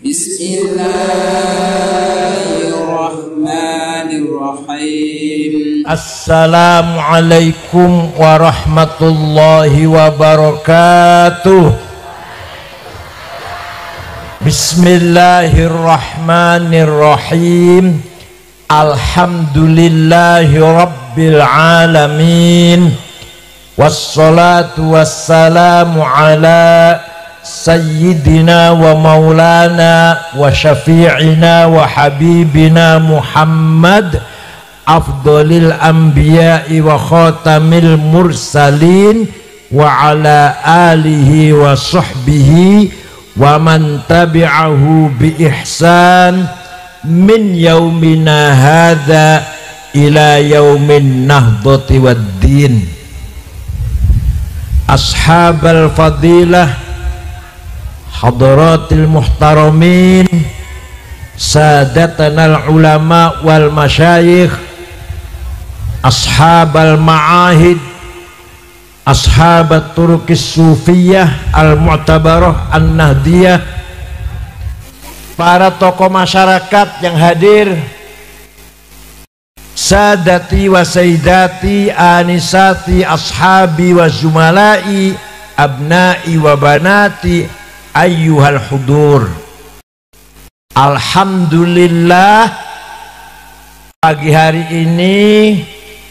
Bismillahirrahmanirrahim. Assalamualaikum warahmatullahi wabarakatuh. Bismillahirrahmanirrahim. Alhamdulillahi rabbil alamin. Wassalatu wassalamu ala sayyidina wa maulana wa syafi'ina wa habibina Muhammad afdolil anbiya'i wa khatamil mursalin wa ala alihi wa sahbihi wa man tabi'ahu bi ihsan min yaumina hadha ila yaumin nahdati waddin. Ashabal fadilah, hadratil muhtaramin, sadatanal ulama wal masyayikh, ashabal ma'ahid, ashabat turuqis sufiyah al mu'tabarah an nahdiyah, para tokoh masyarakat yang hadir, sadati wa sayyidati, anisati, ashabi wa zumalai, abnai wa banati, ayyuhal hudur. Alhamdulillah, pagi hari ini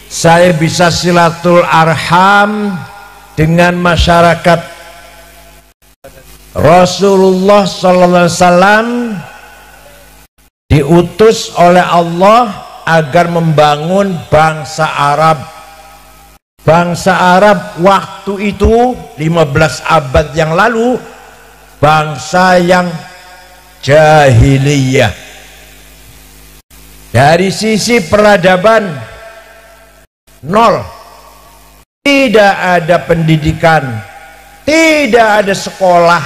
saya bisa silatul arham dengan masyarakat. Rasulullah sallallahu alaihi wasallam diutus oleh Allah agar membangun bangsa Arab. Bangsa Arab waktu itu 15 abad yang lalu bangsa yang jahiliyah. Dari sisi peradaban nol, tidak ada pendidikan, tidak ada sekolah,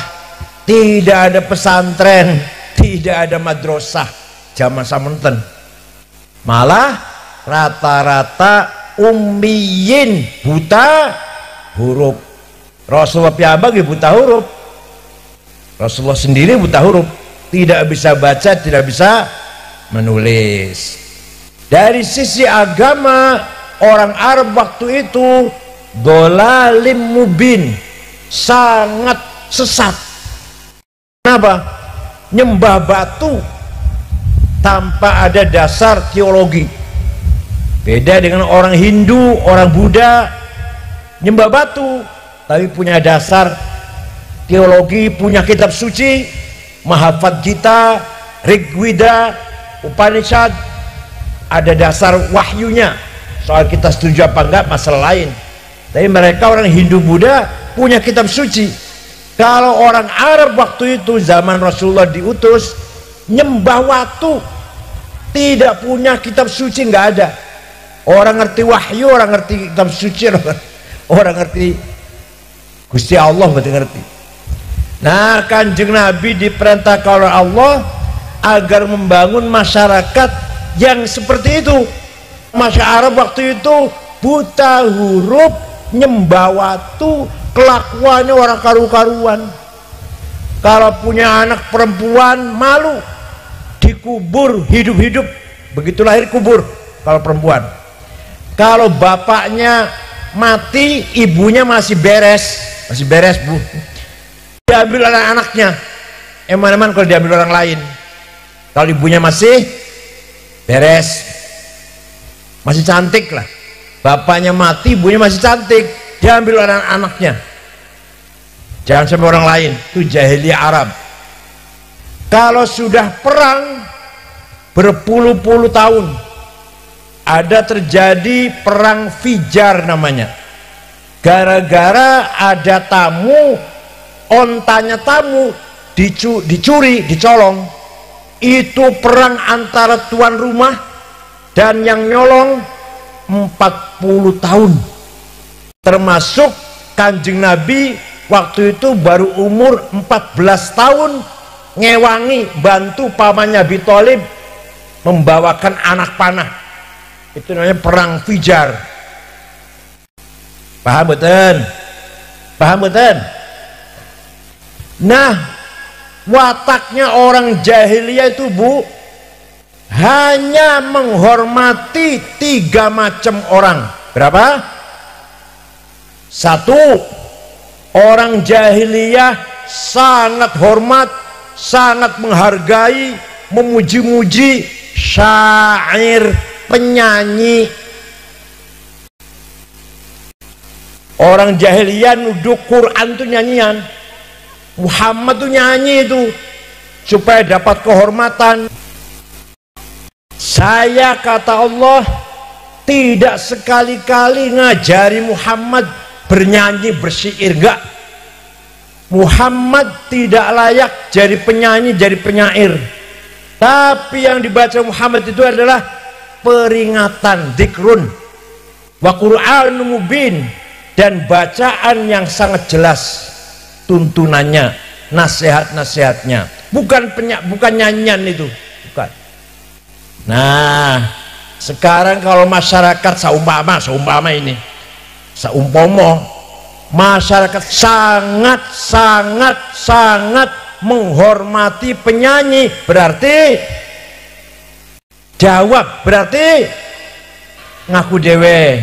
tidak ada pesantren, tidak ada madrasah zaman samanten. Malah rata-rata ummiyin, buta huruf. Rasulullah piyambak buta huruf. Rasulullah sendiri buta huruf, tidak bisa baca, tidak bisa menulis. Dari sisi agama, orang Arab waktu itu dolalim mubin, sangat sesat. Kenapa? Nyembah batu tanpa ada dasar teologi. Beda dengan orang Hindu, orang Buddha, nyembah batu tapi punya dasar teologi, punya kitab suci, Mahafad Gita, Rigveda, Upanishad, ada dasar wahyunya. Soal kita setuju apa enggak masalah lain. Tapi mereka orang Hindu Buddha punya kitab suci. Kalau orang Arab waktu itu zaman Rasulullah diutus, nyembah watu, tidak punya kitab suci, nggak ada. Orang ngerti wahyu, orang ngerti kitab suci, orang ngerti Gusti Allah berarti ngerti. Nah, Kanjeng Nabi diperintahkan oleh Allah agar membangun masyarakat yang seperti itu. Masyarakat Arab waktu itu buta huruf, nyembah watu, kelakuannya orang karu-karuan. Kalau punya anak perempuan malu, dikubur hidup-hidup, begitu lahir kubur kalau perempuan. Kalau bapaknya mati, ibunya masih beres bu, diambil anak-anaknya. Eman-eman kalau diambil orang lain. Kalau ibunya masih beres, masih cantik lah, bapaknya mati, ibunya masih cantik, diambil anak-anaknya. Jangan sampai orang lain. Itu jahiliyah Arab. Kalau sudah perang berpuluh-puluh tahun, ada terjadi perang Fijar namanya, gara-gara ada tamu, ontanya tamu dicuri, dicolong. Itu perang antara tuan rumah dan yang nyolong 40 tahun, termasuk Kanjeng Nabi waktu itu baru umur 14 tahun, ngewangi bantu pamannya Abi Thalib membawakan anak panah. Itu namanya perang Fijar. Paham betul? Paham betul? Nah, wataknya orang jahiliyah itu Bu, hanya menghormati 3 macam orang. Berapa? 1, orang jahiliyah sangat hormat, sangat menghargai, memuji-muji syair, penyanyi. Orang jahiliyah nuduh Quran itu nyanyian, Muhammad tuh nyanyi itu supaya dapat kehormatan. Saya, kata Allah, tidak sekali-kali ngajari Muhammad bernyanyi bersyair, enggak. Muhammad tidak layak jadi penyanyi, jadi penyair. Tapi yang dibaca Muhammad itu adalah peringatan, dzikrun wa Qur'anun mubin, dan bacaan yang sangat jelas tuntunannya, nasihat-nasihatnya, bukan nyanyian itu, bukan. Nah, sekarang kalau masyarakat seumpama masyarakat sangat menghormati penyanyi, berarti jawab, berarti ngaku dewe.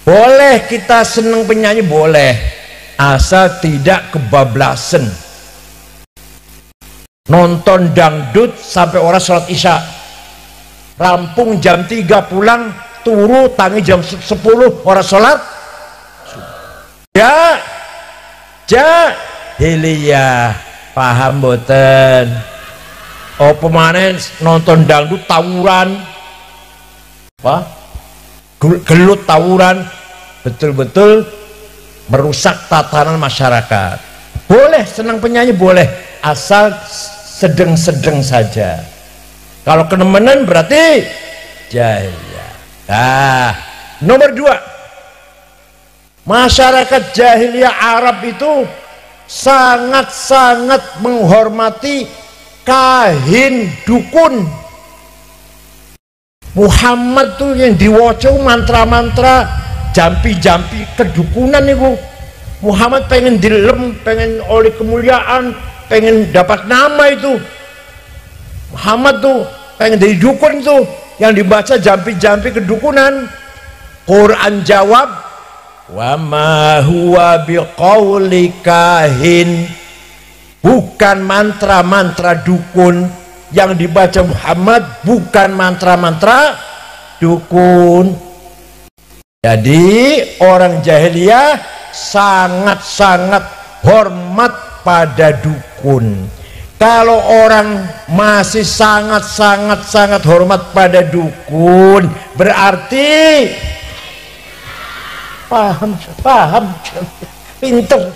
Boleh kita seneng penyanyi, boleh, asal tidak kebablasan nonton dangdut sampai orang sholat isya, rampung jam 3 pulang, turu tangi jam 10 orang sholat. Ya jahiliyah, paham boten? Oh pemanen nonton dangdut tawuran, apa? Gelut tawuran, betul-betul merusak tatanan masyarakat. Boleh senang penyanyi, boleh, asal sedang-sedang saja. Kalau kenemenan berarti jahiliyah. Nah, nomor 2, masyarakat jahiliyah Arab itu sangat-sangat menghormati kahin, dukun. Muhammad tuh yang diwoco mantra-mantra, jampi-jampi kedukunan itu. Muhammad pengen dilem, pengen oleh kemuliaan, pengen dapat nama itu. Muhammad tuh pengen jadi dukun tuh, yang dibaca jampi-jampi kedukunan. Quran jawab, wa ma huwa biqauli kahin, bukan mantra-mantra dukun. Yang dibaca Muhammad bukan mantra-mantra dukun. Jadi orang jahiliyah sangat-sangat hormat pada dukun. Kalau orang masih sangat hormat pada dukun, berarti paham, pinter.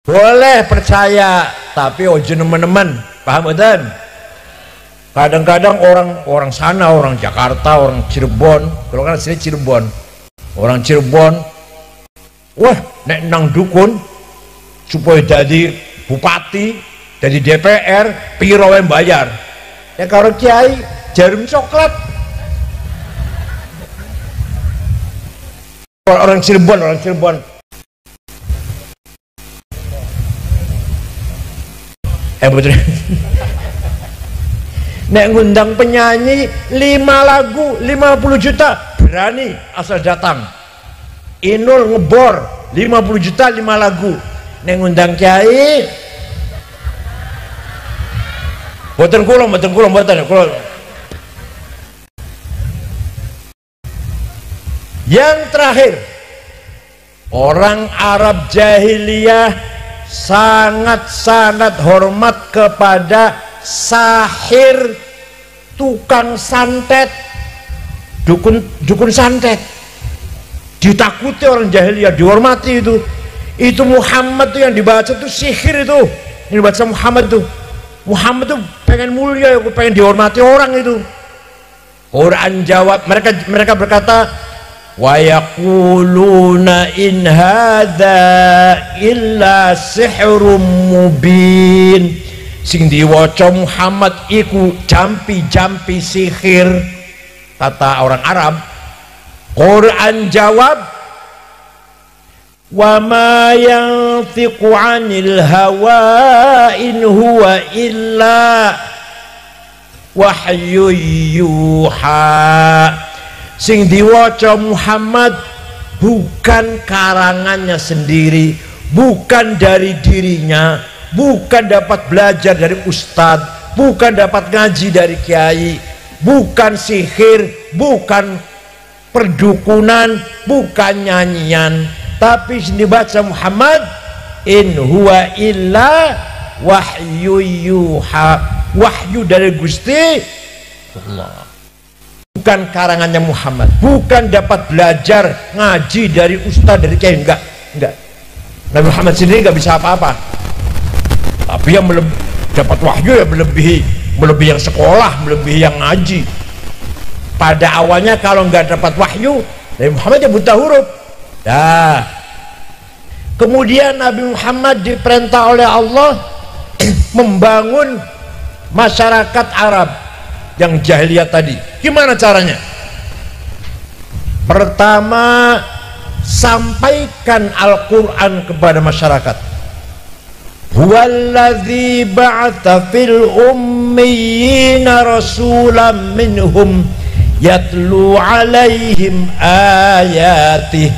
Boleh percaya, tapi ojo nemen-nemen, paham betul? Kadang-kadang orang sana, orang Jakarta, orang Cirebon, kalau kan sini Cirebon, orang Cirebon, wah nek nang dukun supaya jadi bupati, jadi DPR, piro yang bayar. Ya kalau kiai jarum coklat. Orang Cirebon. Betul. Nek ngundang penyanyi 5 lagu 50 juta, berani asal datang. Inul ngebor 50 juta 5 lagu. Nek ngundang kiai boten kula. Yang terakhir, orang Arab jahiliyah sangat hormat kepada sahir, tukang santet, dukun santet. Ditakuti orang jahiliyah, dihormati itu. Itu Muhammad tuh yang dibaca tuh sihir itu. Yang dibaca Muhammad tuh pengen mulia, pengen dihormati orang itu. Quran jawab, mereka berkata, wa yaquluna in hadza illa sihrum mubin. Sing diwaca Muhammad iku jampi-jampi sihir, kata orang Arab. Quran jawab, wa ma yantiqu 'anil hawa in huwa illa wahyu yuha. Sing diwaca Muhammad bukan karangannya sendiri, bukan dari dirinya, bukan dapat belajar dari ustadz, bukan dapat ngaji dari kiai, bukan sihir, bukan perdukunan, bukan nyanyian, tapi dibaca Muhammad in huwa illa wahyu yuha, wahyu dari Gusti Allah, bukan karangannya Muhammad, bukan dapat belajar ngaji dari ustadz, dari kiai, enggak. Nabi Muhammad sendiri enggak bisa apa-apa, tapi yang dapat wahyu ya melebihi yang sekolah, melebihi yang ngaji. Pada awalnya kalau nggak dapat wahyu, Nabi Muhammad ya buta huruf. Dah. Kemudian Nabi Muhammad diperintah oleh Allah membangun masyarakat Arab yang jahiliyah tadi. Gimana caranya? Pertama, sampaikan Al-Quran kepada masyarakat. Huwallazi ba'atha fil ummiyina rasulan minhum yatlu alaihim ayatih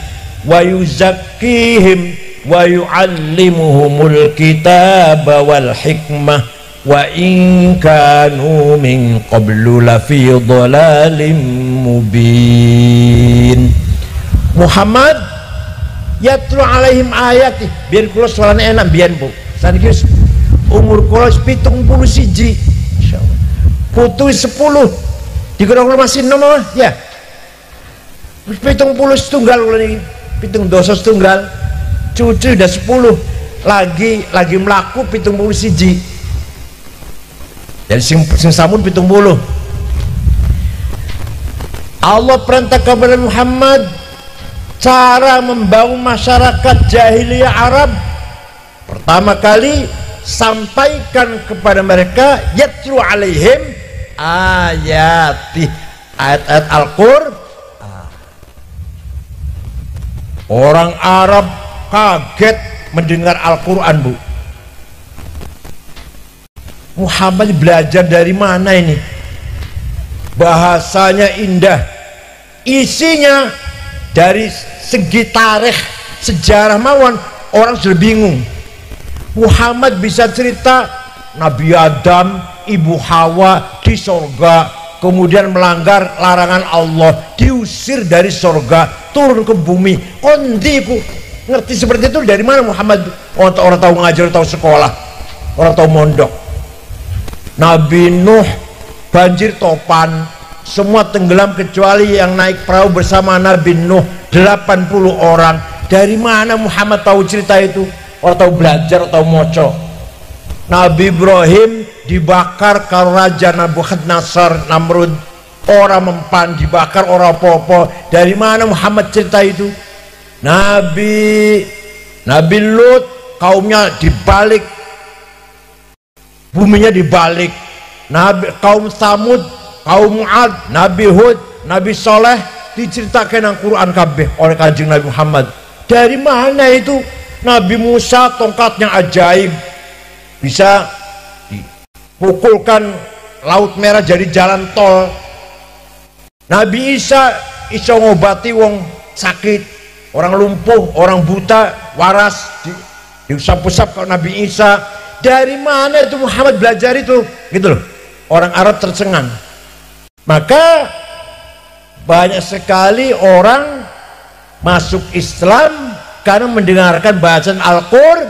wa yuzakkihim wa yu'allimuhumul kitaba wal hikmah wa in kanu min qablu lafi dhalalin mubin. Muhammad yatlu alaihim ayatih, biar kula suarane enak biyen Bu. Saniki umur kula 71. Insyaallah. Putu 10. Dikira masih nom ya. 70 setunggal kula niki. 7 dosa setunggal. Cucu udah 10. Lagi mlaku 71. Jadi sing samun 70. Allah perintah kepada Muhammad cara membangun masyarakat jahiliyah Arab. Pertama kali sampaikan kepada mereka yatlu alaihim ayatih, ayat-ayat Al-Qur'an. Orang Arab kaget mendengar Al-Quran Bu. Muhammad belajar dari mana ini? Bahasanya indah, isinya dari segi tarikh sejarah mawon orang sudah bingung. Muhammad bisa cerita Nabi Adam, Ibu Hawa di sorga, kemudian melanggar larangan Allah, diusir dari sorga, turun ke bumi. Kondiku ngerti seperti itu dari mana Muhammad? Orang tahu ngajar, tahu sekolah, orang tahu mondok. Nabi Nuh banjir topan, semua tenggelam kecuali yang naik perahu bersama Nabi Nuh 80 orang. Dari mana Muhammad tahu cerita itu? Orang tahu belajar, tahu moco. Nabi Ibrahim dibakar kalau Raja Nabucodonosor Namrud, orang mempan dibakar, orang popo. Dari mana Muhammad cerita itu? Nabi Lut kaumnya dibalik, buminya dibalik. Kaum Samud, kaum Ad, Nabi Hud, Nabi Soleh diceritakan yang Quran kabeh oleh Kanjeng Nabi Muhammad. Dari mana itu? Nabi Musa tongkatnya ajaib, bisa dipukulkan Laut Merah jadi jalan tol. Nabi Isa iso ngobati wong sakit, orang lumpuh, orang buta, waras, diusap-usap kalau Nabi Isa. Dari mana itu Muhammad belajar itu? Gitu loh. Orang Arab tercengang. Maka banyak sekali orang masuk Islam karena mendengarkan bacaan Al-Qur'an.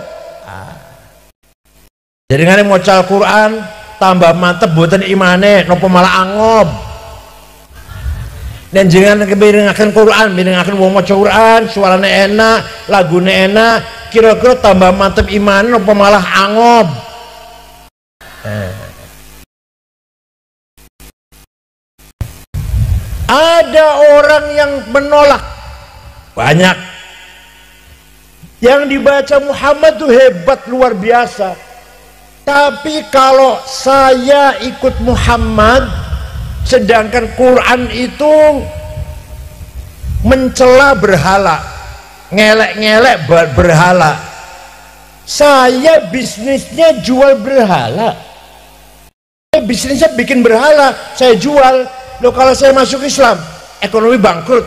Jadi ngene maca Al-Qur'an tambah mantep boten imane napa malah angob. Dan jangan kebiringaken Quran, biringaken wong maca Quran, suarane enak, lagune enak, kira-kira tambah mantep iman apa malah angob. Ada orang yang menolak, banyak. Yang dibaca Muhammad tuh hebat luar biasa. Tapi kalau saya ikut Muhammad, sedangkan Quran itu mencela berhala, ngelek-ngelek berhala. Saya bisnisnya jual berhala, bisnisnya bikin berhala, saya jual. Loh, kalau saya masuk Islam ekonomi bangkrut.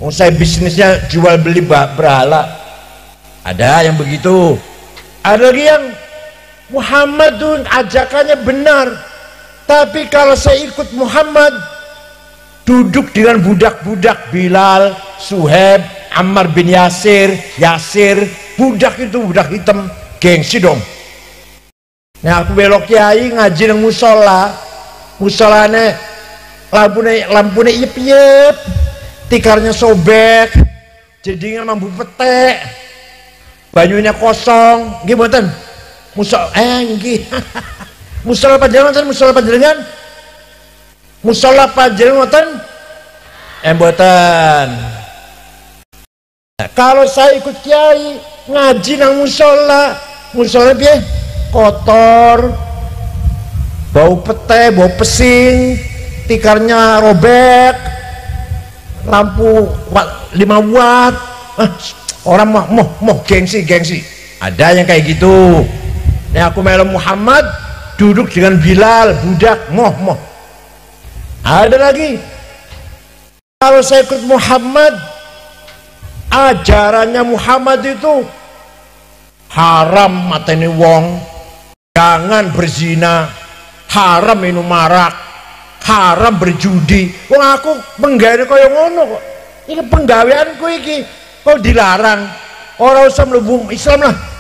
Oh, saya bisnisnya jual beli berhala. Ada yang begitu. Ada lagi yang Muhammad tuh ajakannya benar, tapi kalau saya ikut Muhammad, duduk dengan budak-budak Bilal, Suhaib, Ammar bin Yasir, budak itu budak hitam, gengsi dong. Nah, aku belok kiai ngaji nang musola, musolane lampune yep, tikarnya sobek, jadinya mambu petek, banyunya kosong, gimana? Nggih. Musola panjenengan, musola panjenengan, musola panjenengan mboten. Nah, kalau saya ikut kiai ngaji nang musola piye? Kotor, bau pete, bau pesing, tikarnya robek, lampu 5 watt. Orang mau gengsi. Ada yang kayak gitu. Nah, aku melu Muhammad, duduk dengan Bilal, budak, moh. Ada lagi, kalau saya ikut Muhammad, ajarannya Muhammad itu haram mateni wong, jangan berzina, haram minum arak, haram berjudi. Wong aku penggawe kaya ngono kok. Ini penggaweanku iki kok dilarang. Ora usah mlebu Islam lah.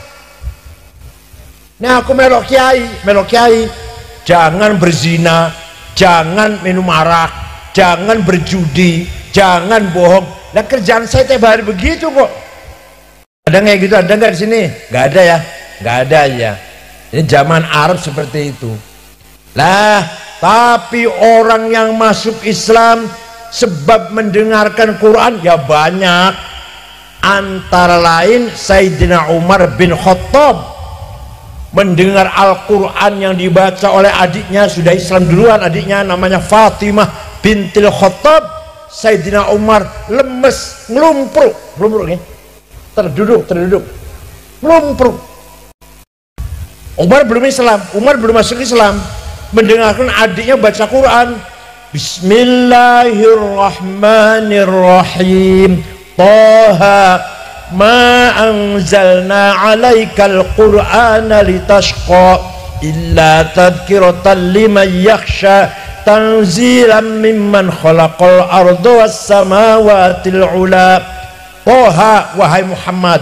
Nah, aku melok kiai, jangan berzina, jangan minum arak, jangan berjudi, jangan bohong. Nah, kerjaan saya tiap hari begitu kok. Ada nggak gitu? Ada nggak di sini? Nggak ada ya? Nggak ada ya. Ini zaman Arab seperti itu. Lah, tapi orang yang masuk Islam sebab mendengarkan Quran ya banyak. Antara lain Sayyidina Umar bin Khattab mendengar Al-Quran yang dibaca oleh adiknya, sudah Islam duluan adiknya, namanya Fatimah bintil Khattab. Sayyidina Umar lemes, ngelumpruk ya, terduduk, ngelumpruk. Umar belum Islam, Umar belum masuk Islam, mendengarkan adiknya baca Quran. Bismillahirrahmanirrahim. Taha ma anzalna alaikal qur'ana litashqa illa tadhkiratan liman yakhsha tanzilan mimman khalaqal arda was samawatil ula. Toha, wahai Muhammad.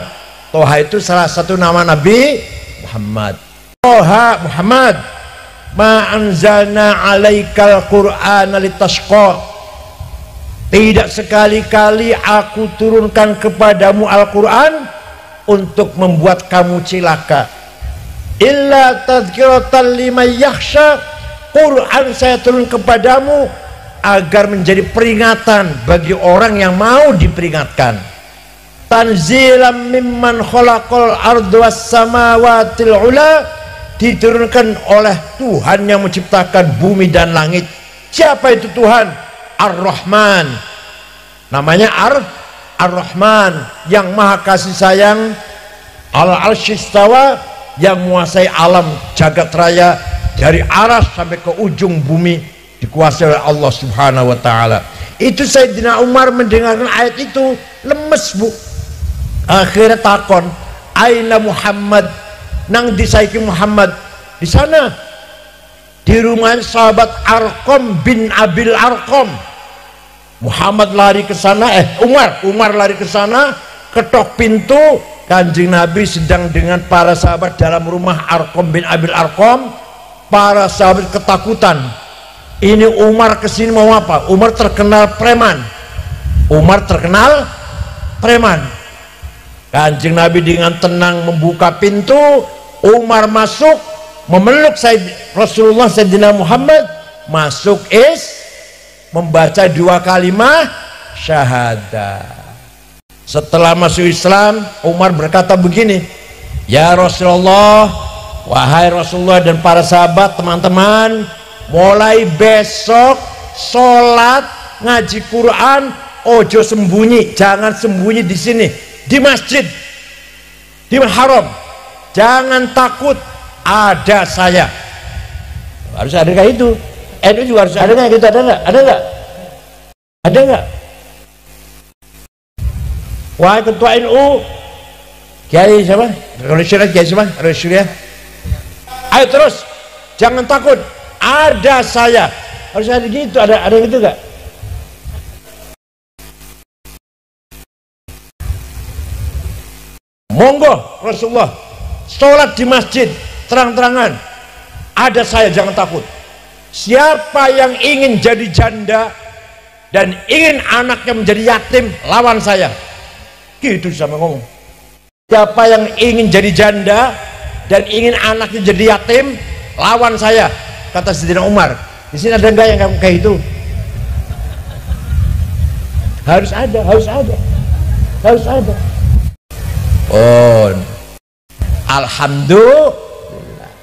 Toha itu salah satu nama Nabi Muhammad. Toha, Muhammad, ma anzalna alaikal qur'ana litashqa, tidak sekali-kali aku turunkan kepadamu Al-Quran untuk membuat kamu cilaka. Illa tadhkiratan liman yakhsha, Quran saya turun kepadamu agar menjadi peringatan bagi orang yang mau diperingatkan. Tanzilan mimman khalaqal arda was samawatil ula, diturunkan oleh Tuhan yang menciptakan bumi dan langit. Siapa itu Tuhan? Ar-Rahman, namanya Ar-Rahman, yang maha kasih sayang, al-arsy istawa, yang menguasai alam jagat raya dari aras sampai ke ujung bumi, dikuasai oleh Allah Subhanahu wa taala. Itu Sayyidina Umar mendengarkan ayat itu lemes, Bu. Akhirnya takon, aina Muhammad, nang disaiki Muhammad? Di sana, di rumah sahabat Arqam bin Abil Arqam. Muhammad lari ke sana, Umar lari ke sana, ketok pintu, Kanjeng Nabi sedang dengan para sahabat dalam rumah Arqam bin Abil Arqam. Para sahabat ketakutan. Ini Umar kesini mau apa? Umar terkenal preman. Kanjeng Nabi dengan tenang membuka pintu, Umar masuk, memeluk Rasulullah Sayyidina Muhammad, masuk membaca 2 kalimat syahadah. Setelah masuk Islam, Umar berkata begini, ya Rasulullah, wahai Rasulullah dan para sahabat, teman-teman, mulai besok sholat ngaji Quran ojo sembunyi, jangan sembunyi di sini, di masjid, di haram, jangan takut, ada saya. Harus ada kayak itu. NU juga harus ada kayak gitu, ada nggak? Ada nggak? Ada nggak? Wahai ketua NU, Kiai siapa? Rasulullah, Kiai siapa? Rasulullah. Ayo terus, jangan takut, ada saya. Harus ada gitu, ada gitu nggak? Monggo Rasulullah sholat di masjid terang-terangan, ada saya, jangan takut. Siapa yang ingin jadi janda dan ingin anaknya menjadi yatim, lawan saya. Gitu sama ngomong. Siapa yang ingin jadi janda dan ingin anaknya jadi yatim, lawan saya, kata Sayyidina Umar. Di sini ada enggak yang kayak itu? Harus ada, harus ada, harus ada. Oh, alhamdulillah,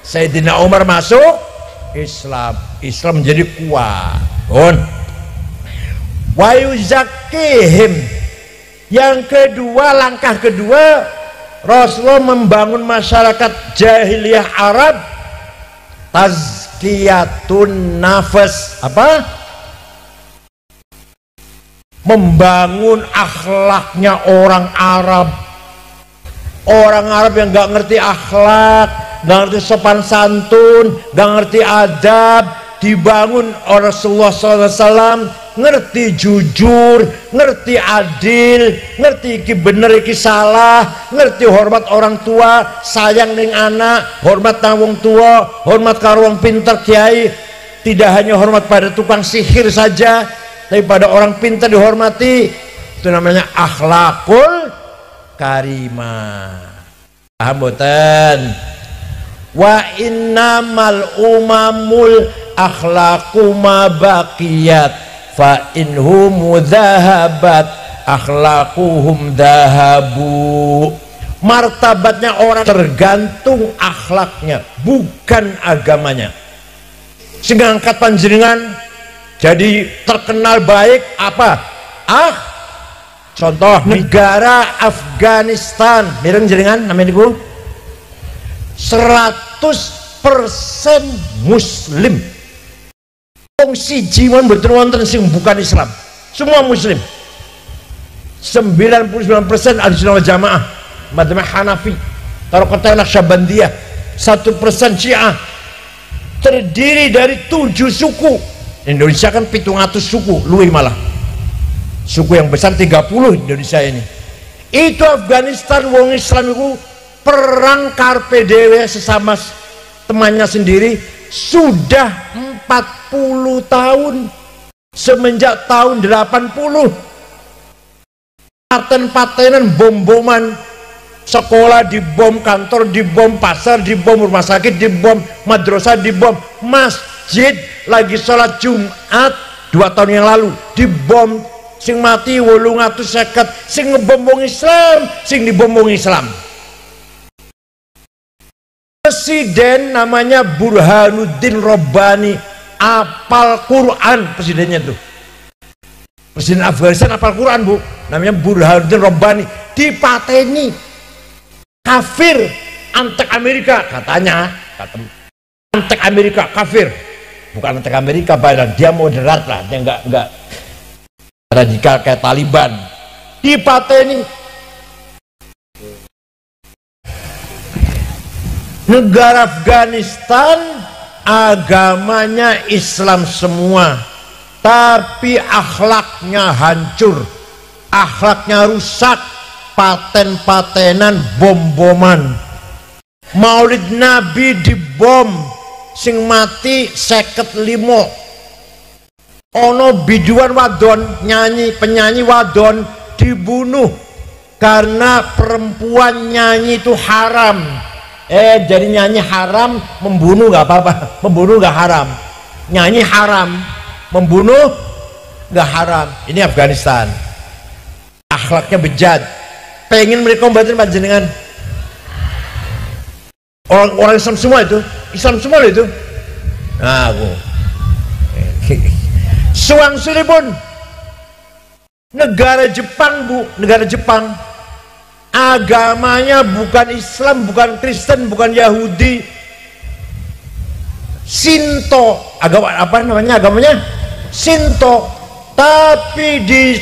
Sayyidina Umar masuk Islam, Islam menjadi kuat. Wa yuzakihim. Yang kedua, langkah kedua, Rasulullah membangun masyarakat jahiliyah Arab, tazkiyatun nafas. Apa? Membangun akhlaknya orang Arab. Orang Arab yang gak ngerti akhlak, gak ngerti sopan santun, gak ngerti adab, dibangun oleh Rasulullah SAW. Ngerti jujur, ngerti adil, ngerti iki bener iki salah, ngerti hormat orang tua, sayang ning anak, hormat nang wong tua, hormat karo wong pinter kiai. Tidak hanya hormat pada tukang sihir saja, tapi pada orang pintar dihormati. Itu namanya akhlakul karimah. Paham boten? Wa innamal umamul akhlaqu ma baqiyat fa inhum dhahabat akhlaquhum dhahabu. Martabatnya orang tergantung akhlaknya, bukan agamanya. Sehingga angkat panjenengan jadi terkenal baik apa? Contoh negara Afghanistan, mireng jenengan namanya niku 100% muslim. Wong siji mon mboten wonten sing bukan Islam. Semua muslim. 99% Ahlussunnah wal Jamaah, madzhab Hanafi, Tarekat Naqsyabandiyah, 1% Syiah. Terdiri dari 7 suku. Indonesia kan 700 suku, luwih malah. Suku yang besar 30 Indonesia ini. Itu Afghanistan wong Islam itu perang karpe dewe sesama temannya sendiri sudah 40 tahun, semenjak tahun 80. Paten-patenan, bom-boman, sekolah dibom, kantor dibom, pasar dibom, rumah sakit dibom, madrasah dibom, masjid lagi sholat Jumat 2 tahun yang lalu dibom, sing mati 850, sing ngebom wong Islam, sing dibom wong Islam. Presiden namanya Burhanuddin Rabbani, apal Quran presidennya tuh. Presiden Afghanistan apal Quran, Bu. Namanya Burhanuddin Rabbani, dipateni kafir, antek Amerika katanya, antek Amerika, kafir. Bukan antek Amerika, padahal dia moderat lah, dia enggak radikal kayak Taliban. Dipateni. Negara Afghanistan agamanya Islam semua, tapi akhlaknya hancur, akhlaknya rusak, paten-patenan, bom-boman. Maulid Nabi dibom, sing mati 55. Ono biduan wadon, penyanyi wadon dibunuh karena perempuan nyanyi itu haram. Jadi nyanyi haram, membunuh gak apa-apa, membunuh gak haram. Nyanyi haram, membunuh gak haram. Ini Afghanistan, akhlaknya bejat. Pengen mereka membantu panjenengan. Orang Islam semua itu, Islam semua itu. Nah, aku Suwang Sulipun Negara Jepang, Bu, negara Jepang, agamanya bukan Islam, bukan Kristen, bukan Yahudi, Shinto, agama apa namanya, agamanya Shinto. Tapi di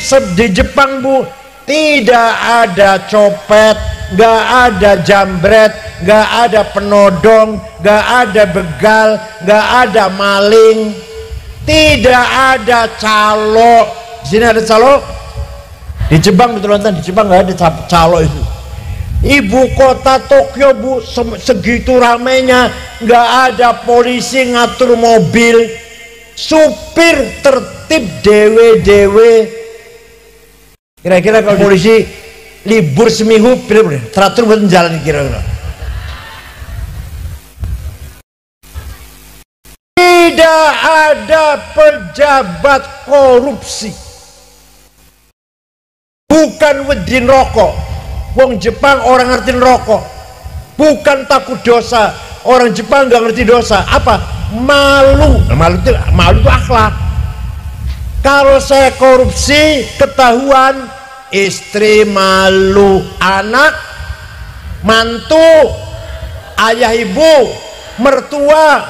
Jepang, Bu, tidak ada copet, nggak ada jambret, nggak ada penodong, nggak ada begal, nggak ada maling, tidak ada calo. Di sini ada calo? Di Jepang, betul nonton, di Jepang nggak ada calo itu. Ibu kota Tokyo, Bu, segitu ramainya, nggak ada polisi ngatur mobil, supir tertib dewe-dewe. Kira-kira kalau polisi libur seminggu, teratur buat jalan kira-kira. Tidak ada pejabat korupsi. Bukan wedin rokok. Wong Jepang orang ngerti rokok. Bukan takut dosa. Orang Jepang nggak ngerti dosa. Apa? Malu. Malu itu akhlak. Kalau saya korupsi, ketahuan, istri malu, anak, mantu, ayah ibu, mertua,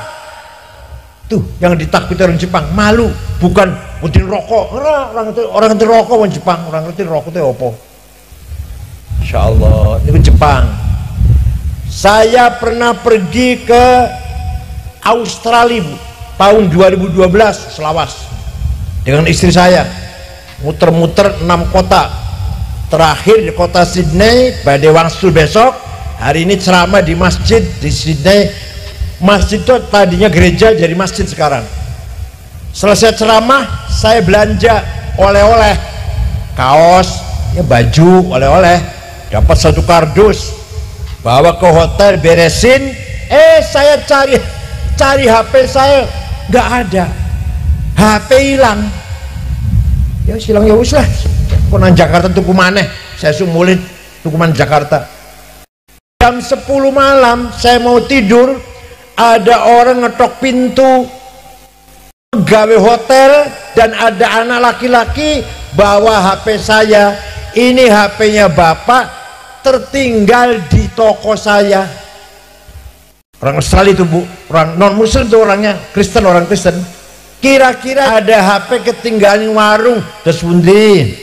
tuh yang ditakuti orang Jepang, malu, bukan ngerti rokok. Orang ngerti rokok orang Jepang, orang ngerti rokok itu apa? Insya Allah, itu Jepang. Saya pernah pergi ke Australia, Bu, tahun 2012, selawas, dengan istri saya, muter-muter 6 kota. Terakhir di kota Sydney, badai wangsul besok. Hari ini ceramah di masjid di Sydney. Masjid itu tadinya gereja, jadi masjid sekarang. Selesai ceramah, saya belanja oleh-oleh, kaos, ya baju, oleh-oleh. Dapat 1 kardus, bawa ke hotel, beresin. Saya cari HP saya, nggak ada. HP hilang. Ya silang ya wis lah. Konan Jakarta tuku maneh, saya sumulit tukuman Jakarta. Jam 10 malam saya mau tidur, ada orang ngetok pintu gawe hotel dan ada anak laki-laki bawa HP saya. Ini HP-nya Bapak tertinggal di toko saya. Orang Australia itu, Bu, orang non muslim itu orangnya, Kristen, orang Kristen. Kira-kira ada HP ketinggalan warung, terus pundi?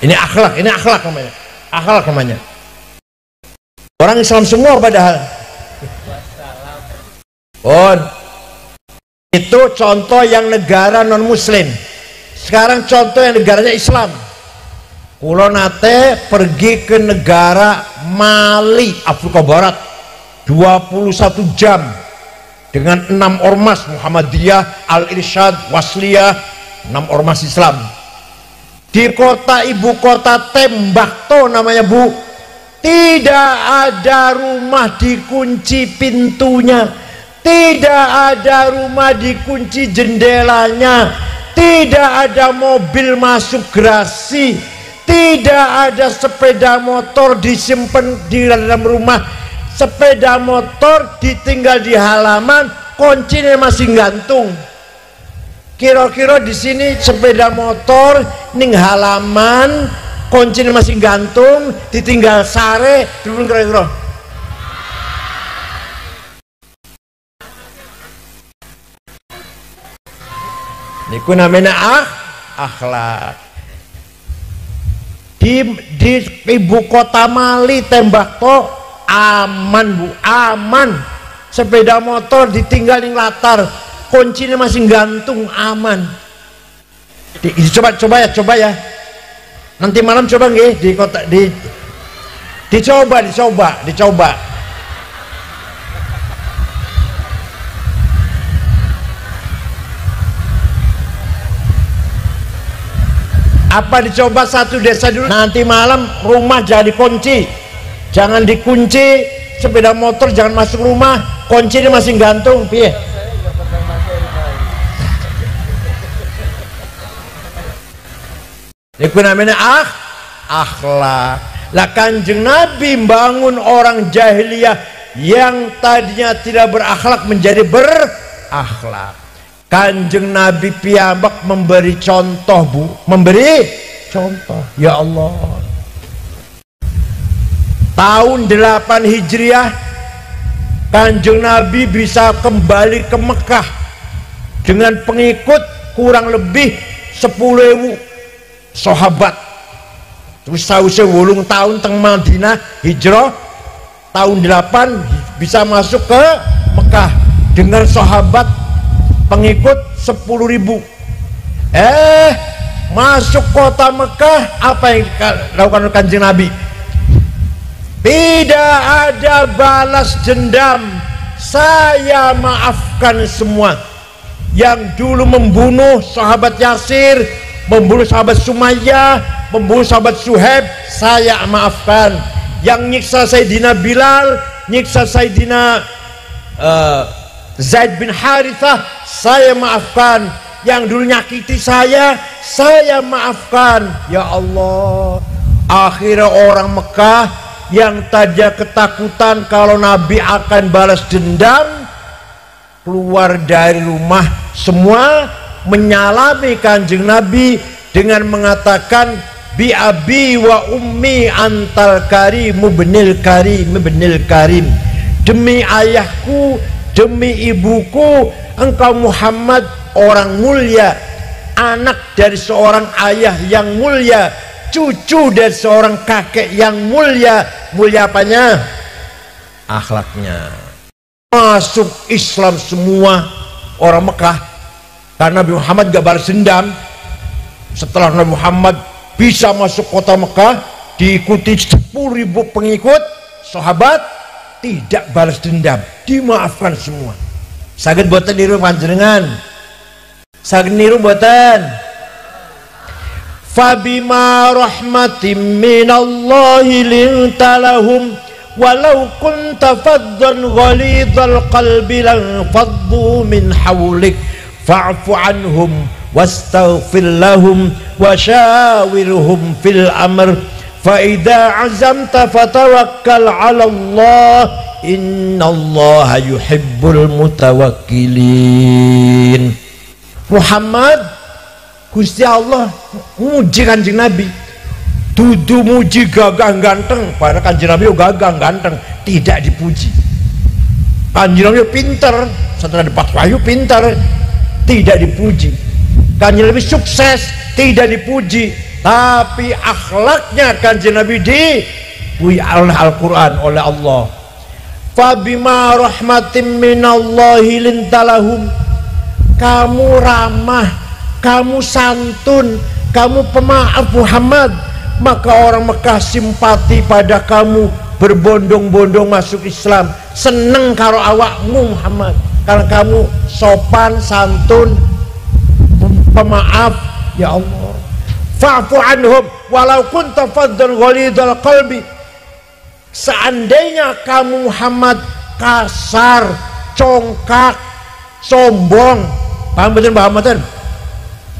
Ini akhlak namanya. Akhlak namanya. Orang Islam semua padahal. Itu contoh yang negara non muslim. Sekarang contoh yang negaranya Islam. Kulo nate pergi ke negara Mali, Afrika Barat, 21 jam dengan 6 ormas Muhammadiyah, Al-Irsyad, Wasliyah, 6 ormas Islam. Di kota ibu kota Tembakto namanya, Bu, tidak ada rumah dikunci pintunya, tidak ada rumah dikunci jendelanya, tidak ada mobil masuk garasi, tidak ada sepeda motor disimpan di dalam rumah. Sepeda motor ditinggal di halaman, kuncinya masih gantung. Kira-kira di sini sepeda motor ning halaman, kuncinya masih gantung, ditinggal sare, kira-kira. Niku namanya akhlak. Di ibu kota Mali, Tembakto, aman, Bu, aman. Sepeda motor ditinggal ning latar, kuncinya masih gantung, aman. Coba ya. Nanti malam coba nggih di kota dicoba. Apa dicoba satu desa dulu, nanti malam rumah jadi kunci, jangan dikunci, sepeda motor jangan masuk rumah, kuncinya masih gantung, piye? Itu namanya akhlak. Lah Kanjeng Nabi bangun orang jahiliyah yang tadinya tidak berakhlak menjadi berakhlak. Kanjeng Nabi piyambak memberi contoh, Bu, memberi contoh. Ya Allah, tahun 8 Hijriah Kanjeng Nabi bisa kembali ke Mekah dengan pengikut kurang lebih 10.000 sahabat. Terus sausé 8 tahun teng Madinah hijrah, tahun 8 bisa masuk ke Mekah dengan sahabat pengikut 10.000. Masuk kota Mekah, apa yang dilakukan Kanjeng Nabi? Tidak ada balas dendam. Saya maafkan semua. Yang dulu membunuh sahabat Yasir, membunuh sahabat Sumayyah, membunuh sahabat Suhaib, saya maafkan. Yang nyiksa Sayyidina Bilal, nyiksa Sayyidina Zaid bin Harithah, saya maafkan. Yang dulu nyakiti saya maafkan. Ya Allah, akhirnya orang Mekah yang tadinya ketakutan kalau Nabi akan balas dendam, keluar dari rumah semua menyalami Kanjeng Nabi dengan mengatakan bi abi wa ummi antal karimu benil karim, demi ayahku, demi ibuku, engkau Muhammad orang mulia, anak dari seorang ayah yang mulia, cucu dari seorang kakek yang mulia. Mulia apanya? Akhlaknya. Masuk Islam semua orang Mekah karena Nabi Muhammad gak balas dendam. Setelah Nabi Muhammad bisa masuk kota Mekah diikuti 10.000 pengikut sahabat, tidak balas dendam, dimaafkan semua. Saged boten niru panjenengan? Saged niru boten? Fabima rahmatim minallahi linta lahum walau kunta faddan ghalidhal qalbi lan faddu min hawlik fa'fu anhum wastaghfir lahum washawirhum fil amr fa idza azamta fatawakkal 'ala Allah innallaha yuhibbul mutawakkilin. Muhammad, Gusti Allah muji Kanjeng Nabi, dudu muji gagah ganteng, padahal Kanjeng Nabi gagah ganteng, tidak dipuji. Kanjeng Nabi pinter, setelah dapat wahyu pinter, tidak dipuji. Kanjeng Nabi sukses, tidak dipuji, tapi akhlaknya Kanjeng Nabi dipuji oleh Al-Quran, oleh Allah. Fabima rahmatim minallahi lintalahum, kamu ramah, kamu santun, kamu pemaaf Muhammad, maka orang Mekah simpati pada kamu, berbondong-bondong masuk Islam, seneng karo awakmu Muhammad, karena kamu sopan, santun, pemaaf. Ya Allah, fa'fu anhum walau kunta faddan ghalidhal qalbi, seandainya kamu Muhammad kasar, congkak, sombong, paham betul, paham betul?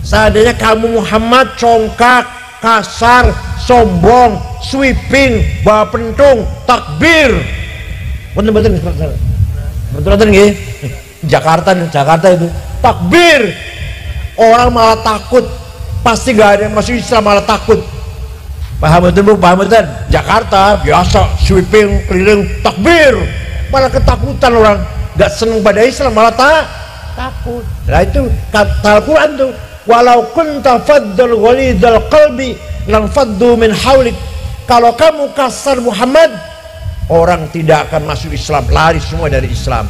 Seandainya kamu Muhammad congkak, kasar, sombong, sweeping, bawa pentung, takbir, betul-betul betul-betul nggih. Jakarta itu takbir, orang malah takut, pasti gak ada yang masuk Islam malah takut. Paham betul Bu? Paham betul? Jakarta biasa sweeping keliling takbir, malah ketakutan orang, gak seneng pada Islam malah takut. Nah itu kata Al-Quran tuh, walau kunta faddal ghalidhal qalbi lan faddu min haulik, kalau kamu kasar Muhammad, orang tidak akan masuk Islam, lari semua dari Islam.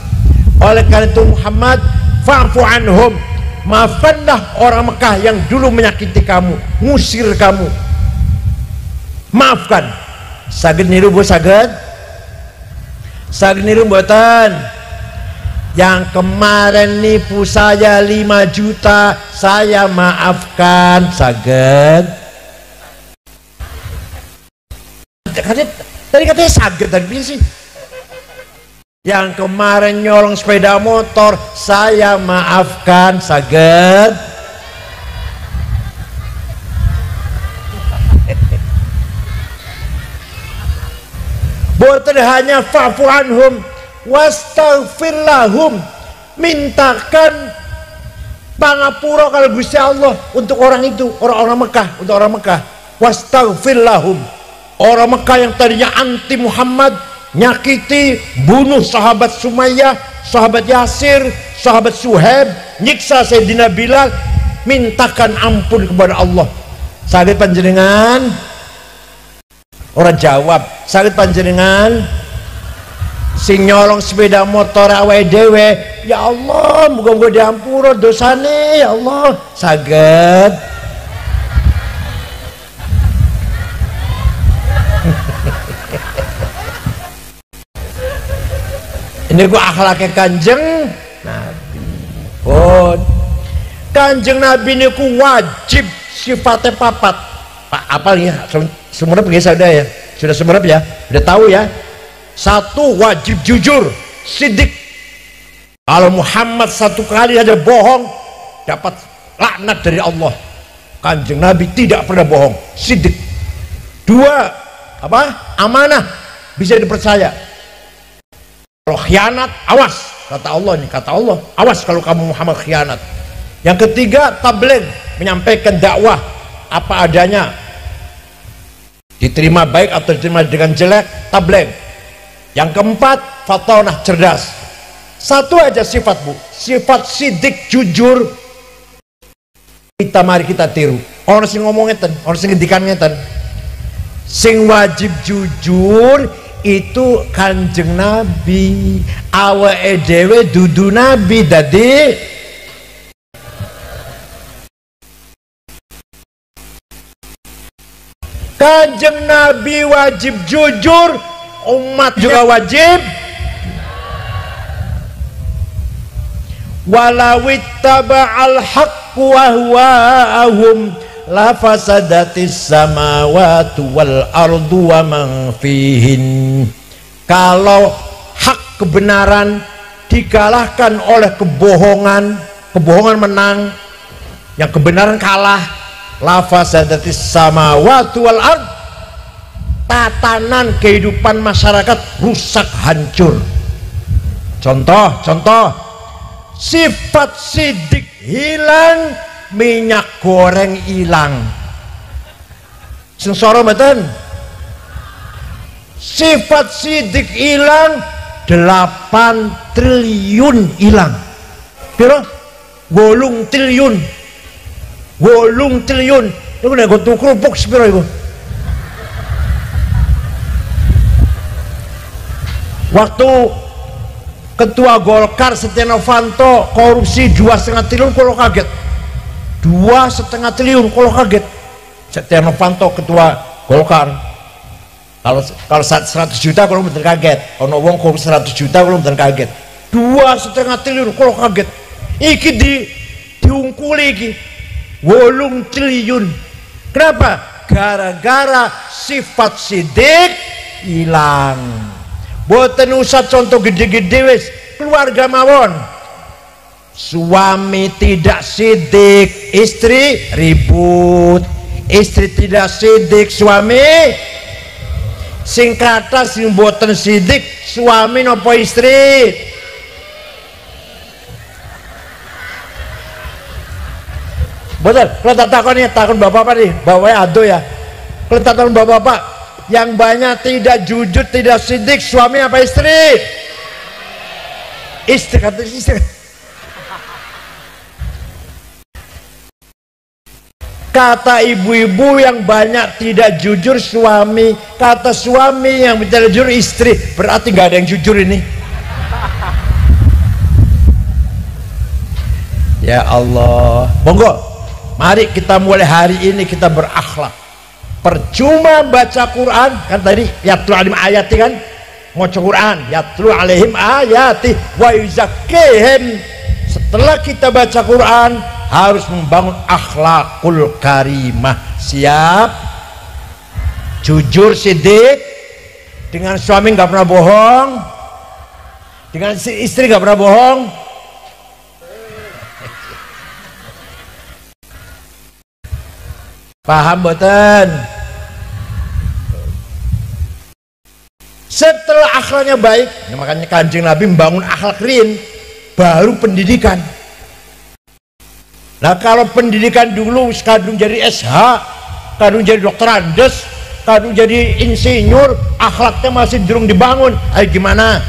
Oleh karena itu Muhammad, fa'fu anhum, maafkanlah orang Mekah yang dulu menyakiti kamu, ngusir kamu, maafkan. Saged niru Bu, saged niru mboten? Yang kemarin nipu saya 5 juta, saya maafkan, saged. Tadi katanya saged, tadi sih. Yang kemarin nyolong sepeda motor, saya maafkan, saged. Boten hanya fa'fu anhum, wastaghfir lahum, mintakan pangapura kalau Gusti Allah untuk orang itu, orang-orang Mekah, untuk orang Mekah. Wastaghfir lahum, orang Mekah yang tadinya anti Muhammad, nyakiti, bunuh sahabat Sumayyah, sahabat Yasir, sahabat Suhaib, nyiksa Sayyidina Bilal, mintakan ampun kepada Allah. Sakit panjenengan? Orang jawab, sakit panjenengan? Sing nyolong sepeda motor awake dhewe, ya Allah, muga-muga diampura dosane, ya Allah. Saged. Ini ku akhlaknya Kanjeng Nabi. Oh, Kanjeng Nabi ini ku wajib sifatnya papat. Pak apal ya, semerep ya sudah ya, sudah semerep ya, udah tahu ya. Satu, wajib jujur, sidik. Kalau Muhammad satu kali aja bohong, dapat laknat dari Allah. Kanjeng Nabi tidak pernah bohong, sidik. Dua, apa? Amanah, bisa dipercaya. Kalau khianat, awas, kata Allah nih, kata Allah, awas kalau kamu Muhammad khianat. Yang ketiga, tabligh, menyampaikan dakwah apa adanya, diterima baik atau diterima dengan jelek, tabligh. Yang keempat, fatonah, cerdas. Satu aja sifat, Bu, sifat sidik, jujur. Kita mari kita tiru. Orang sing ngomong ngeten, orang sing ngendikan ngeten. Sing wajib jujur itu Kanjeng Nabi. Awake dhewe dudu nabi, dadi Kanjeng Nabi wajib jujur, umat juga wajib. Walawittaba'al haqqu wa ahwaahum la fasadatis samawati wal ardu wa man fihin. Kalau hak kebenaran dikalahkan oleh kebohongan, kebohongan menang, yang kebenaran kalah, la fasadatis samawati wal ard, tatanan kehidupan masyarakat rusak, hancur. Contoh, sifat sidik hilang, minyak goreng hilang. Sengsara mboten? Sifat sidik hilang, 8 triliun hilang. Piro? 8 triliun. 8 triliun. Iku nek nggo kerupuk sepiro iku? Waktu Ketua Golkar Setia Novanto korupsi 2,5 triliun, kalau kaget. 2,5 triliun, kalau kaget. Setia Novanto Ketua Golkar. Kalau 100 juta kalau bener kaget. Ono wong korupsi 100 juta kalau bener kaget. 2,5 triliun, kalau kaget. Iki diungkuli iki. 8 triliun. Kenapa? Gara-gara sifat sidik hilang. Boten usah contoh gede-gede wis, keluarga mawon. Suami tidak sidik, istri ribut. Istri tidak sidik, suami sing kata sing boten sidik, suami nopo istri. Betul, kalau tak takon bapak-bapak nih, bapaknya ado ya. Kalau tak takon bapak-bapak, yang banyak tidak jujur, tidak sidik, suami apa istri? Istri, kata istri. Kata ibu-ibu yang banyak tidak jujur suami, kata suami yang tidak jujur istri. Berarti nggak ada yang jujur ini. Ya Allah, monggo, mari kita mulai hari ini kita berakhlak. Percuma baca Quran, kan tadi yatlu alim ayati kan, mau Quran yatlu alaihim ayati wa yuzakkihim. Setelah kita baca Quran harus membangun akhlakul karimah. Siap, jujur, sidik, dengan suami nggak pernah bohong, dengan istri nggak pernah bohong. Paham boten? Setelah akhlaknya baik, ya makanya Kanjeng Nabi membangun akhlak riyin, baru pendidikan. Nah kalau pendidikan dulu kadung jadi SH, kadung jadi dokter Andes, kadung jadi insinyur, akhlaknya masih durung dibangun. Ayo gimana?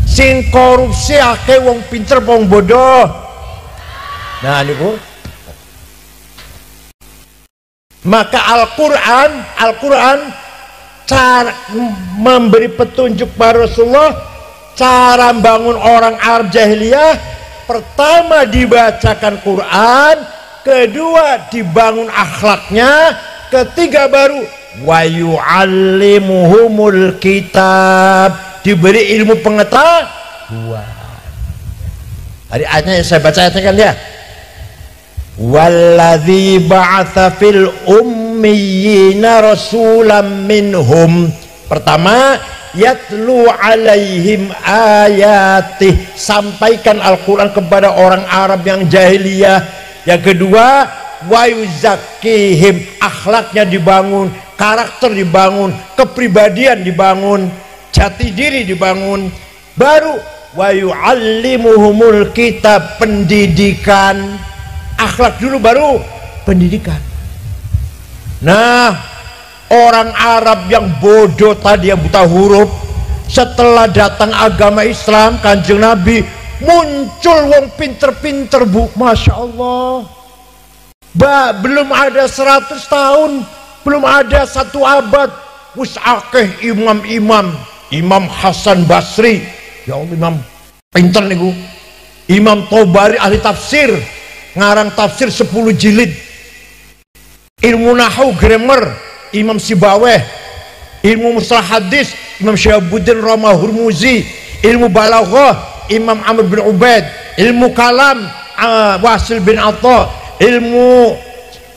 Sing korupsi akeh wong pinter wong bodoh. Nah niku. Maka Al-Quran cara memberi petunjuk pada Rasulullah cara membangun orang Arab jahiliyah. Pertama dibacakan Quran, kedua dibangun akhlaknya, ketiga baru wa yu'allimuhumul kitab, diberi ilmu pengetahuan. Tadi ayatnya yang saya baca ayatnya kan ya, walladzi ba'atsa fil ummiyina rasulam minhum. Pertama, yatlu alaihim ayatih, sampaikan Al-Quran kepada orang Arab yang jahiliyah. Yang kedua, wa yuzakkihim, akhlaknya dibangun, karakter dibangun, kepribadian dibangun, jati diri dibangun. Baru wa yu'allimuhumul kitab, pendidikan. Akhlak dulu baru pendidikan. Nah orang Arab yang bodoh tadi, yang buta huruf, setelah datang agama Islam, Kanjeng Nabi, muncul wong pinter-pinter bu, Masya Allah. Belum ada 100 tahun, belum ada 1 abad, musakeh imam-imam, Imam Hasan Basri, ya Allah, imam pinter nih bu. Imam Tobari ahli tafsir, ngarang tafsir 10 jilid. Ilmu nahu grammar Imam Sibaweh, ilmu mustalah hadis Imam Syahabuddin Roma Hurmuzi, ilmu balaghah Imam Amr bin Ubaid, ilmu kalam Wasil bin Atta, ilmu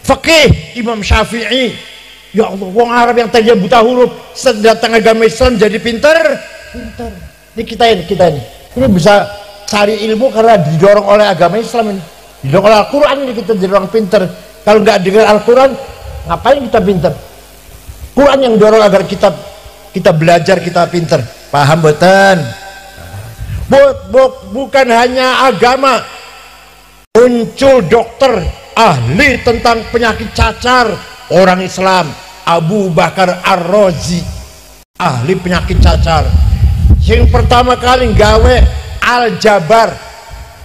fikih Imam Syafi'i. Ya Allah, wong Arab yang tadinya buta huruf sedatang agama Islam jadi pinter. Ini kita ini bisa cari ilmu karena didorong oleh agama Islam ini, didorong oleh Al-Quran. Ini kita jadi orang pinter. Kalau nggak dengar Al-Quran, ngapain kita pinter? Quran yang dorong agar kita belajar, kita pinter. Paham betul? Bukan hanya agama, muncul dokter ahli tentang penyakit cacar, orang Islam, Abu Bakar Ar-Razi, ahli penyakit cacar. Yang pertama kali gawe Al-Jabar,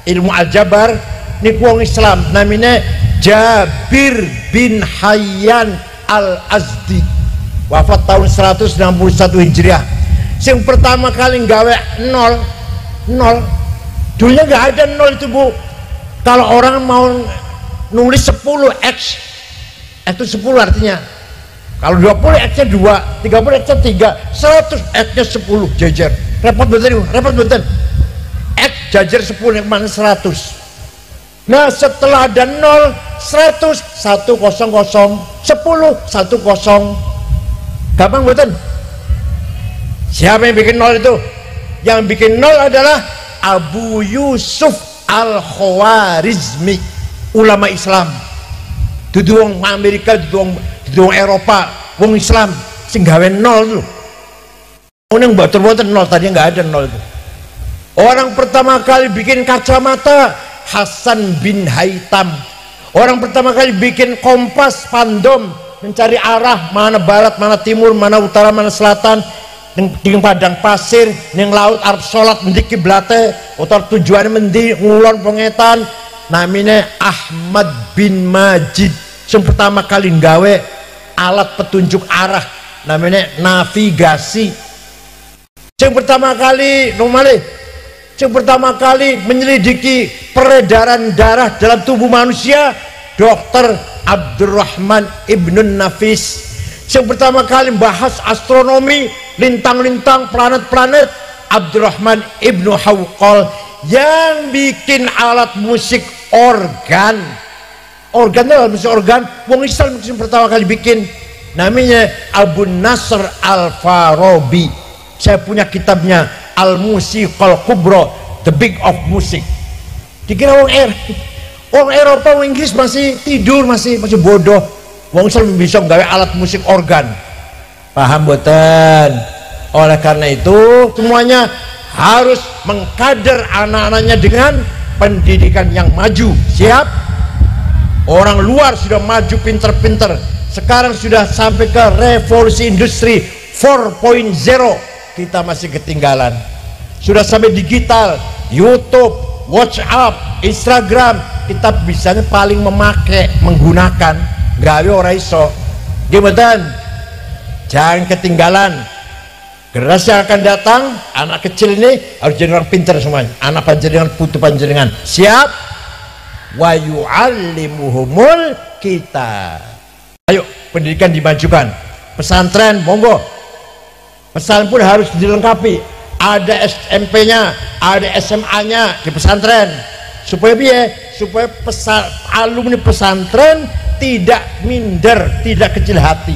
ilmu Al-Jabar, ini wong Islam, namanya Jabir bin Hayyan Al-Azdi, wafat tahun 161 Hijriah. Yang pertama kali gawe nol. Dulunya nggak ada nol itu bu. Kalau orang mau nulis 10x, itu 10 artinya. Kalau 20 x nya 2, 30 x nya 3, 100 x nya 10 jajar. Repot betul. X jajar 10 yang mana 100. Nah setelah ada 0, 100, 100, 10, 10. Gampang betul. Siapa yang bikin 0 itu? Yang bikin 0 adalah Abu Yusuf Al-Khwarizmi, ulama Islam. Dudu wong Amerika, dudu wong Eropa, wong Islam sing gawe 0 itu. Yang boten-boten 0, tadi nggak ada 0 itu. Orang pertama kali bikin kacamata Hasan bin Haitam. Orang pertama kali bikin kompas pandom, mencari arah mana barat, mana timur, mana utara, mana selatan, di padang pasir, di laut Arab sholat, di kiblate, atau tujuannya mendi ngulon pengetan. Namanya Ahmad bin Majid. Yang pertama kali nggawe alat petunjuk arah, namanya navigasi. Yang pertama kali menyelidiki peredaran darah dalam tubuh manusia, Dr. Abdurrahman Ibnun Nafis. Yang pertama kali membahas astronomi, lintang-lintang, planet-planet, Abdurrahman Ibnu Hawqal. Yang bikin alat musik organ musik organ, wong Islam yang pertama kali bikin, namanya Abu Nasr Al-Farabi. Saya punya kitabnya Al-Musiqal Kubra, The Big of Music. Dikira wong Eropa, wong Inggris masih tidur, masih bodoh. Wong Islam bisa gawe alat musik organ. Paham boten? Oleh karena itu semuanya harus mengkader anak-anaknya dengan pendidikan yang maju. Siap? Orang luar sudah maju pinter-pinter, sekarang sudah sampai ke revolusi industri 4.0, kita masih ketinggalan. Sudah sampai digital, YouTube, WhatsApp, Instagram, kita bisanya paling menggunakan, gawe ora iso. Gimana? Jangan ketinggalan. Generasi yang akan datang, anak kecil ini harus jadi orang pintar semuanya. Anak panjenengan, putu panjenengan. Siap? Wa yu'allimuhumul kitab. Ayo, pendidikan dimajukan. Pesantren, monggo. Pesantren pun harus dilengkapi. Ada SMP-nya, ada SMA-nya di pesantren. Supaya biar, supaya alumni pesantren tidak minder, tidak kecil hati.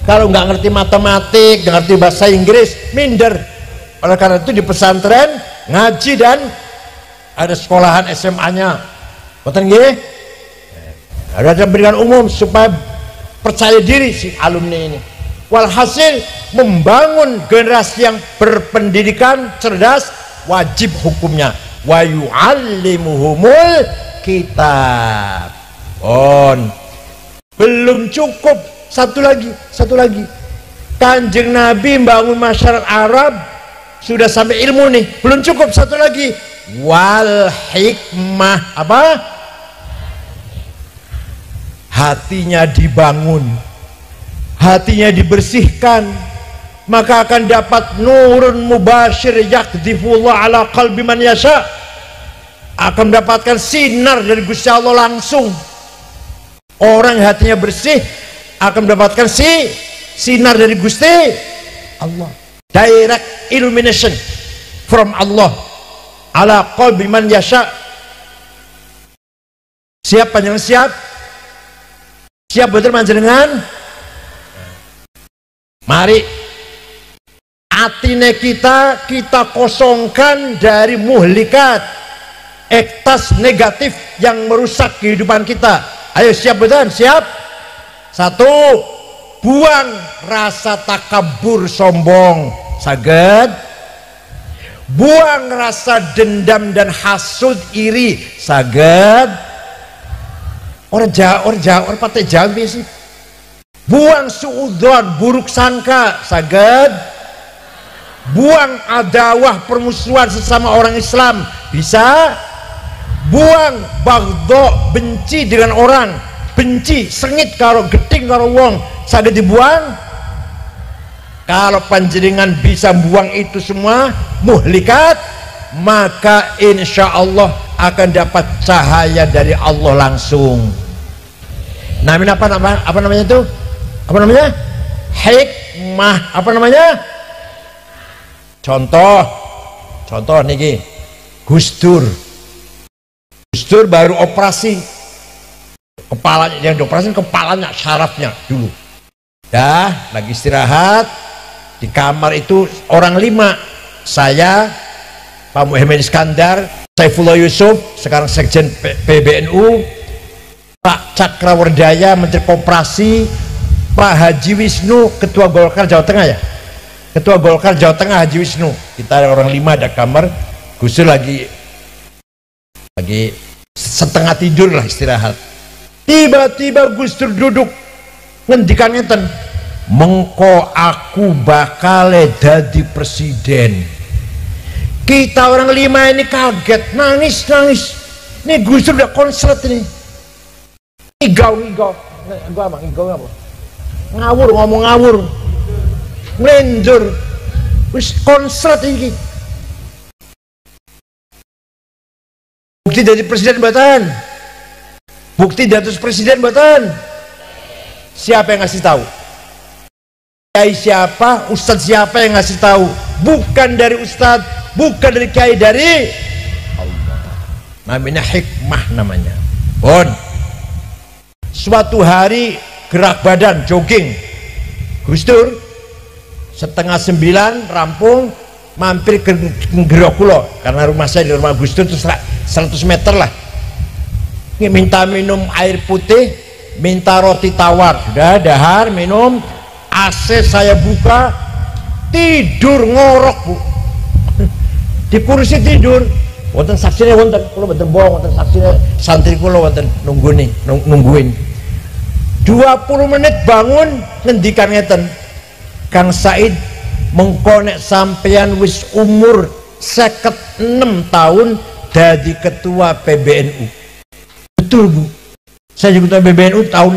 Kalau nggak ngerti matematik, nggak ngerti bahasa Inggris, minder. Oleh karena itu di pesantren ngaji dan ada sekolahan SMA-nya. Betul nggih? Ada pendidikan umum supaya percaya diri si alumni ini. Walhasil membangun generasi yang berpendidikan cerdas, wajib hukumnya. Wa yu'allimuhumul kitab. Belum cukup, satu lagi. Kanjeng Nabi membangun masyarakat Arab sudah sampai ilmu nih, belum cukup, satu lagi. Wal hikmah. Apa? Hatinya dibangun, hatinya dibersihkan, maka akan dapat nurun mubasyir yakdifullah ala qalbi man yasha. Akan mendapatkan sinar dari Gusti Allah langsung. Orang hatinya bersih akan mendapatkan sinar dari Gusti Allah, direct illumination from Allah ala qalbi man yasha. Siap panjenengan? Siap betul panjenengan? Mari atine kita kosongkan dari muhlikat, ektas negatif yang merusak kehidupan kita. Ayo, siap betul? Siap? Satu, buang rasa takabur sombong. Saged. Buang rasa dendam dan hasud iri. Saged. Orang pakai Jawa sih. Buang suudzon, buruk sangka. Saged. Buang adawah, permusuhan sesama orang Islam. Bisa. Buang bagdo, benci dengan orang, benci sengit karo geting karo wong. Saged dibuang. Kalau panjenengan bisa buang itu semua muhlikat, maka insya Allah akan dapat cahaya dari Allah langsung. Namanya apa namanya itu? Apa namanya? Hikmah. Apa namanya? Contoh niki. Gus Dur baru operasi kepalanya, yang dioperasi kepalanya, sarafnya dulu. Lagi istirahat di kamar itu orang 5. Saya, Pak Muhammad Iskandar, Saifullah Yusuf, sekarang Sekjen PBNU, Pak Cakrawardaya, Menteri Koperasi, Pak Haji Wisnu, Ketua Golkar Jawa Tengah ya, Ketua Golkar Jawa Tengah Haji Wisnu. Kita ada orang 5 ada kamar. Gus Dur lagi setengah tidur lah, istirahat. Tiba-tiba Gus Dur duduk ngendikan ngeten, mengko aku bakal dadi presiden. Kita orang 5 ini kaget, nangis. Ini Gus Dur udah konslet ini. Ngigau apa? Ngomong ngawur. Ngelendur. Wis konslet ini. Bukti dari presiden batan. Bukti dari presiden batan. Siapa yang ngasih tahu? Kiai siapa? Ustadz siapa yang ngasih tahu? Bukan dari ustadz, bukan dari kiai, dari Allah. Namanya hikmah namanya. Suatu hari gerak badan jogging. Gus Dur 8:30 rampung, mampir ke Gerokulo karena rumah saya di rumah Gus Dur itu 100 meter lah. Minta minum air putih, minta roti tawar, sudah dahar minum. AC saya buka, tidur ngorok Bu. Di kursi tidur. Wonten saksinya wonten, kula mboten bohong, wonten saksinya santri kula wonten nungguin. 20 menit bangun ngendikan ngeten. Kang Said mengkonek sampeyan wis umur 56 tahun dadi ketua PBNU. Betul Bu. Saya juga ketua PBNU tahun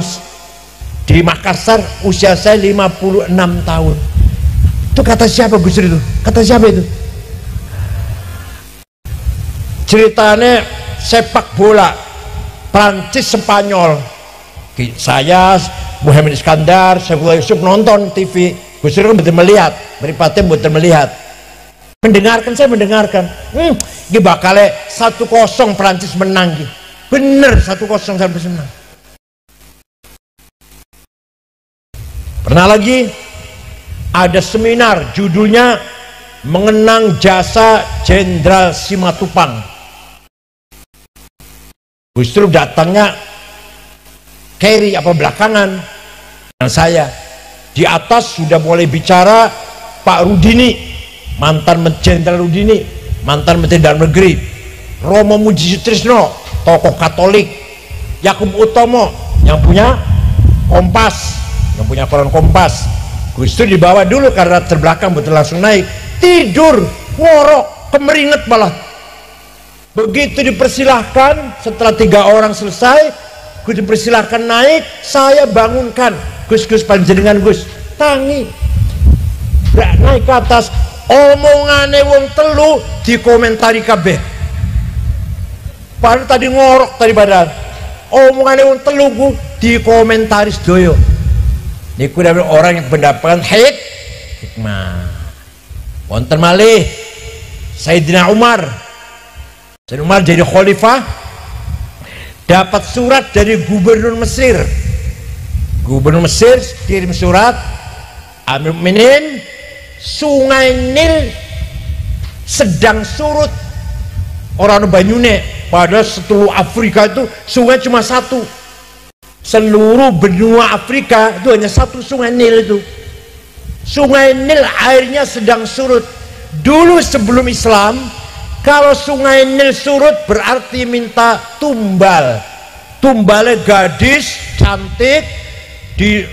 di Makassar, usia saya 56 tahun. Itu kata siapa Gus Dur itu? Kata siapa itu? Ceritanya sepak bola Prancis Spanyol. Saya Muhammad Iskandar, Saifullah Yusuf nonton TV. Gus Dur betul melihat, meripatnya betul melihat. Mendengarkan, saya mendengarkan. Ini bakalnya 1-0 Prancis menang. Bener 1-0 Prancis menang. Pernah lagi ada seminar judulnya Mengenang Jasa Jenderal Simatupang. Gus Dur datangnya carry apa belakangan dengan saya. Di atas sudah mulai bicara Pak Rudini, mantan Jenderal Rudini, mantan Menteri Dalam Negeri, Romo Muji Sutrisno, tokoh Katolik, Yakub Utomo yang punya Kompas, yang punya koran Kompas. Gus Dur dibawa dulu karena terbelakang betul langsung naik, tidur ngorok kemeringet malah. Begitu dipersilahkan, setelah 3 orang selesai, Gus dipersilahkan naik, saya bangunkan. Gus panjenengan Gus tangi gak naik ke atas, omongane wong telu dikomentari kabeh. Padahal tadi ngorok tadi badan, omongane wong telu ku dikomentari sedoyo. Niku orang yang mendapatkan hikmah. Wonten malih Sayyidina Umar. Sayyidina Umar jadi khalifah, dapat surat dari gubernur Mesir. Gubernur Mesir kirim surat, Amirul Mukminin, Sungai Nil sedang surut. Orang banyune, padahal seluruh Afrika itu sungai cuma satu. Seluruh benua Afrika itu hanya satu Sungai Nil itu. Sungai Nil airnya sedang surut. Dulu sebelum Islam, kalau Sungai Nil surut berarti minta tumbal. Tumbalnya gadis cantik, di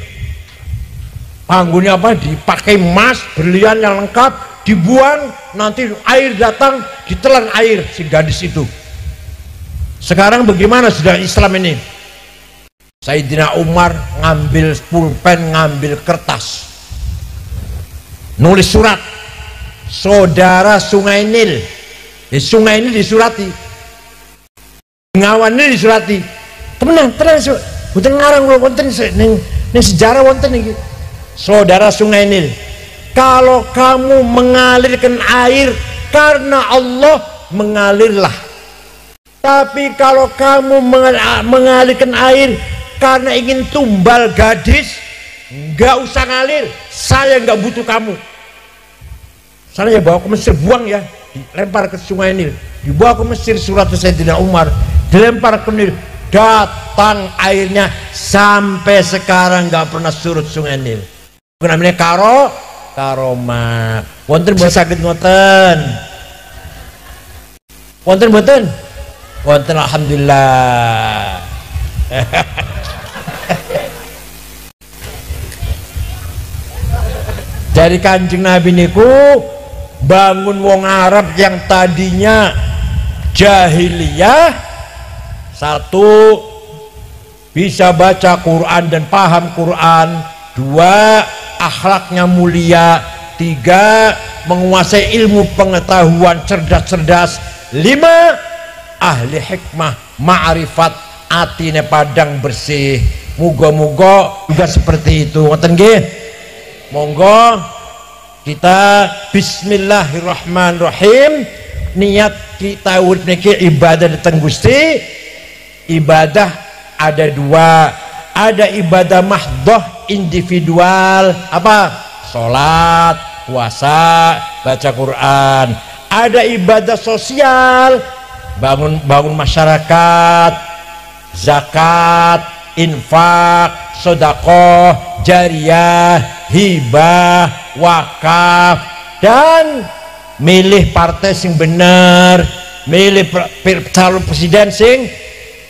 panggungnya apa, dipakai emas berlian yang lengkap, dibuang, nanti air datang ditelan air si gadis itu. Sekarang bagaimana sudah Islam ini? Sayyidina Umar ngambil pulpen, ngambil kertas, nulis surat, saudara Sungai Nil. Sungai Nil disurati, Bengawan Nil disurati. Tenang, bukan ngarang loh, wonten ning sejarah wonten iki. Saudara Sungai Nil, kalau kamu mengalirkan air karena Allah, mengalirlah. Tapi kalau kamu mengalirkan air karena ingin tumbal gadis, nggak usah ngalir, saya nggak butuh kamu. Saya bawa ke Mesir, buang ya, dilempar ke Sungai Nil, dibawa ke Mesir surat Sayyidina Umar, dilempar ke Nil, datang airnya sampai sekarang nggak pernah surut Sungai Nil. Namanya karomah. Wonten buat sakit ngoten, wonten boten, wonten alhamdulillah. Dari Kanjeng Nabi niku bangun wong Arab yang tadinya jahiliyah, satu bisa baca Quran dan paham Quran, dua akhlaknya mulia, tiga menguasai ilmu pengetahuan cerdas-cerdas, lima ahli hikmah ma'rifat, atine padang bersih. Muga-muga juga seperti itu. Ngoten nggih. Monggo kita bismillahirrahmanirrahim, niat kita urip niki ibadah dateng Gusti. Ibadah ada dua, ada ibadah mahdhah individual, apa? Salat, puasa, baca Quran. Ada ibadah sosial, bangun masyarakat, zakat, infak, sedekah, jariyah, hibah, wakaf, dan milih partai sing bener, milih calon presiden sing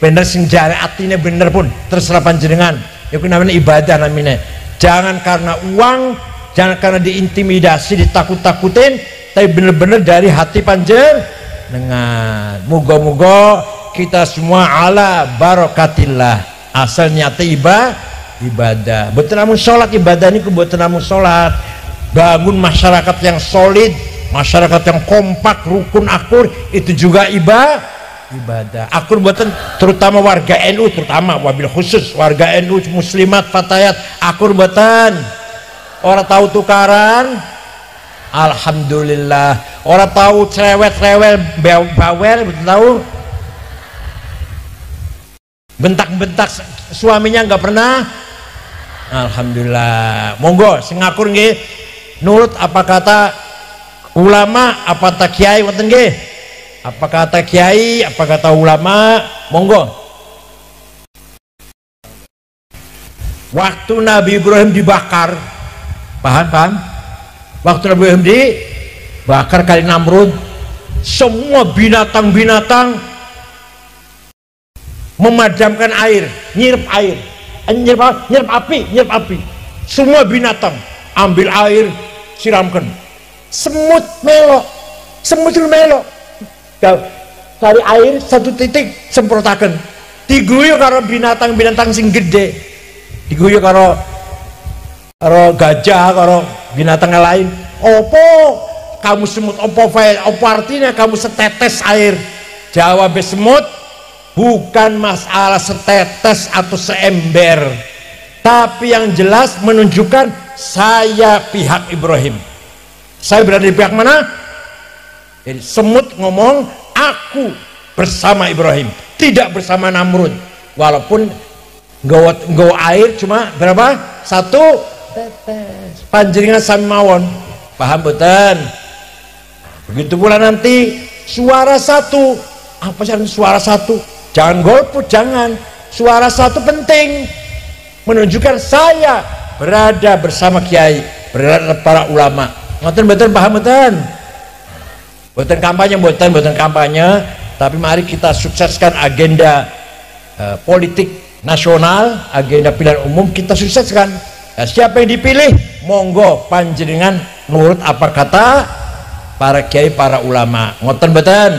bener, sing jare atine bener pun terserah panjenengan. Itu namanya ibadah namanya. Jangan karena uang, jangan karena diintimidasi, ditakut-takutin, tapi bener-bener dari hati panjenengan. Moga-moga kita semua ala barakatillah, asal nyata ibadah. Betul namun sholat, ibadah ini betul namun sholat. Bangun masyarakat yang solid, masyarakat yang kompak, rukun, akur, itu juga ibadah. Akur buatan terutama warga NU, terutama wabil khusus warga NU muslimat fatayat, akur buatan orang tahu tukaran, alhamdulillah. Orang tahu cerewet-rewel bawel, betul tahu bentak-bentak suaminya nggak pernah, alhamdulillah. Monggo sing ngakur nggih nurut apa kata ulama, apa kata kiai, wonten nggih, apa kata kiai, apa kata ulama, monggo. Waktu Nabi Ibrahim dibakar, paham? Waktu Nabi Ibrahim dibakar kali Namrud, semua binatang-binatang memadamkan air, nyirep api, semua binatang ambil air, siramkan. Semut melok, cari air satu titik semprotakan, diguyu karo binatang-binatang sing gede, diguyu karo gajah, karo binatang lain. Opo kamu semut, opo artinya kamu setetes air? Jawab semut, bukan masalah setetes atau seember, tapi yang jelas menunjukkan saya pihak Ibrahim. Saya berada di pihak mana? Jadi semut ngomong aku bersama Ibrahim, tidak bersama Namrud. Walaupun nggawa air cuma berapa? Satu tetes. Panjenengan sami mawon. Paham boten? Begitu pula nanti suara satu. Apa sih suara satu? Jangan golput, jangan. Suara satu penting, menunjukkan saya berada bersama kiai, berada para ulama. Ngoten paham boten? Boten kampanye, tapi mari kita sukseskan agenda politik nasional, agenda pilihan umum kita sukseskan. Nah, siapa yang dipilih, monggo panjenengan nurut apa kata para kiai, para ulama. Ngoten boten?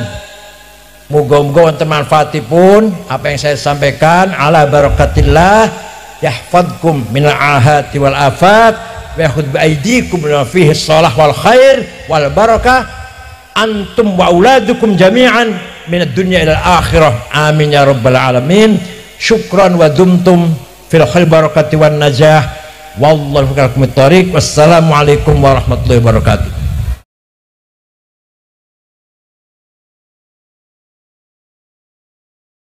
Muga-muga wonten manfaatipun apa yang saya sampaikan. Ala barakatillah, yahfadkum minal ahati wal afat, wa yakhudh bi aydikum lima fihi shalah wal khair wal barakah, antum wa auladukum jami'an minad dunya ilal akhirah, amin ya rabbal alamin. Syukran wa dumtum fil khair barakati wan najah, wallahu fiqakum at-tariq. Wassalamualaikum warahmatullahi wabarakatuh.